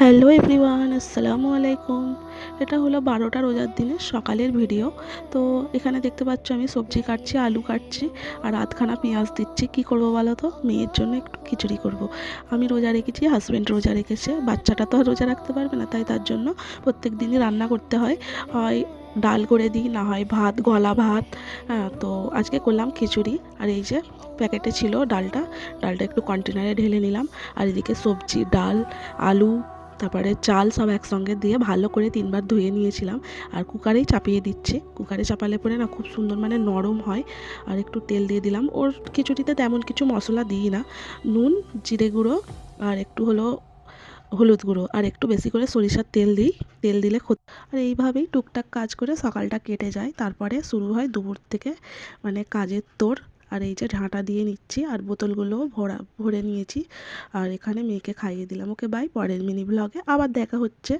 Hello everyone, আসসালামু আলাইকুম। এটা হলো 12টা রোজার দিনের সকালের ভিডিও। তো এখানে দেখতে পাচ্ছ আমি সবজি কাটছি, আলু কাটছি আর আধখানা পেঁয়াজ দিচ্ছি। কি করব বলো তো? মেয়ের জন্য একটু খিচুড়ি করব। আমি রোজা রেখেছি, হাজব্যান্ড রোজা রেখেছে। বাচ্চাটা তো আর রোজা রাখতে পারবে না, তাই তার জন্য প্রত্যেক দিনই রান্না করতে হয়। হয় ডাল করে দিই, না হয় ভাত, গলা ভাত। হ্যাঁ, তো আজকে করলাম খিচুড়ি। আর এই যে প্যাকেটে ছিল ডালটা, ডালটা একটু কন্টেনারে ঢেলে নিলাম। আর এদিকে সবজি, ডাল, আলু, তারপরে চাল সব একসঙ্গে দিয়ে ভালো করে 3বার ধুয়ে নিয়েছিলাম। আর কুকারেই চাপিয়ে দিচ্ছি। কুকারে চাপালে পরে না খুব সুন্দর মানে নরম হয়। আর একটু তেল দিয়ে দিলাম। ওর খিচুড়িতে তেমন কিছু মশলা দিই না, নুন, জিরে গুঁড়ো আর একটু হলো হলুদ গুঁড়ো আর একটু বেশি করে সরিষার তেল দিই। তেল দিলে আর এইভাবেই টুকটাক কাজ করে সকালটা কেটে যায়। তারপরে শুরু হয় দুপুর থেকে মানে কাজের তোড়। আর এই যে ঢাঁটা দিয়ে নিচ্ছি আর বোতলগুলোও ভরে নিয়েছি। আর এখানে মেয়েকে খাইয়ে দিলাম। ওকে বাই, পরের মিনি ব্লগে আবার দেখা হচ্ছে।